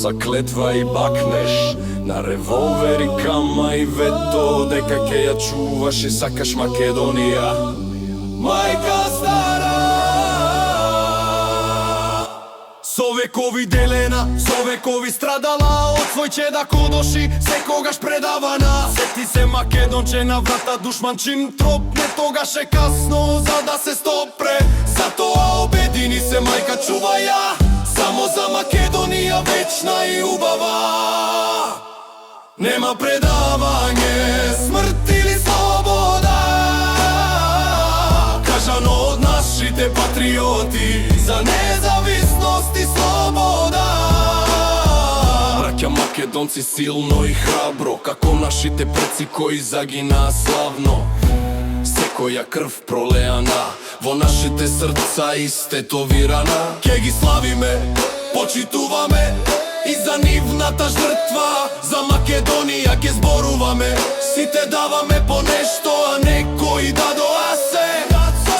за клетва и бакнеш на револвер и кама и вето, дека ќе ја чуваш и сакаш Македонија. Мајка стара, со векови делена, со векови страдала, од свој чедак одоши, секогаш предавана. Сети се Македонче на врата душманчин тропне, тогаш е касно за да се стопре. Затоа обедини се мајка, чувај ја, само за Македонија вечна и убава. Нема предавање, смрт или слобода, кажано од нашите патриоти за независност и слобода. Браќа македонци силно и храбро, како нашите предци кои загинаа славно. Секоја крв пролеана во нашите срца истетовирана. Ке ги славиме, почитуваме и за нивната жртва. За Македонија ке зборуваме, сите даваме по нешто, а некои дадоа се.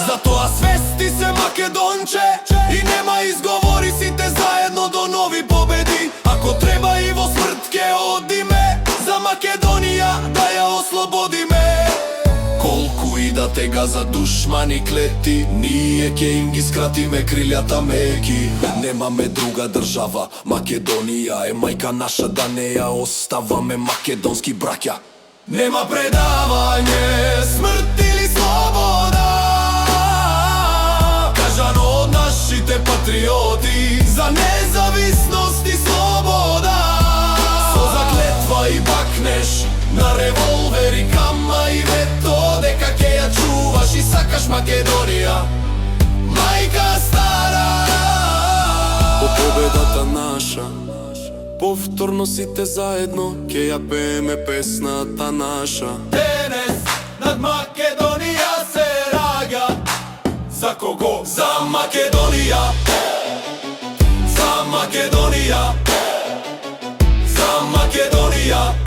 Затоа свести се Македонче и нема изговори, сите заедно до нови победи. Ако треба и во смрт ке одиме, за Македонија да ја ослободиме. Колку и да тега за душмани клети, ние ќе им ги скратиме крилјата меки. Немаме друга држава, Македонија е мајка наша, да не ја оставаме македонски браќа. Нема предавање, смрт или слобода, кажано од нашите патриоти за независност и слобода. Со заклетва и бакнеш на револвер и кама и вето, дека ќе ја чуваш и сакаш Македонија. Мајка стара, по победата наша, повторно сите заедно ќе ја пееме песната наша. Денес над Македонија се раѓа. За кого? За Македонија. За Македонија. За Македонија.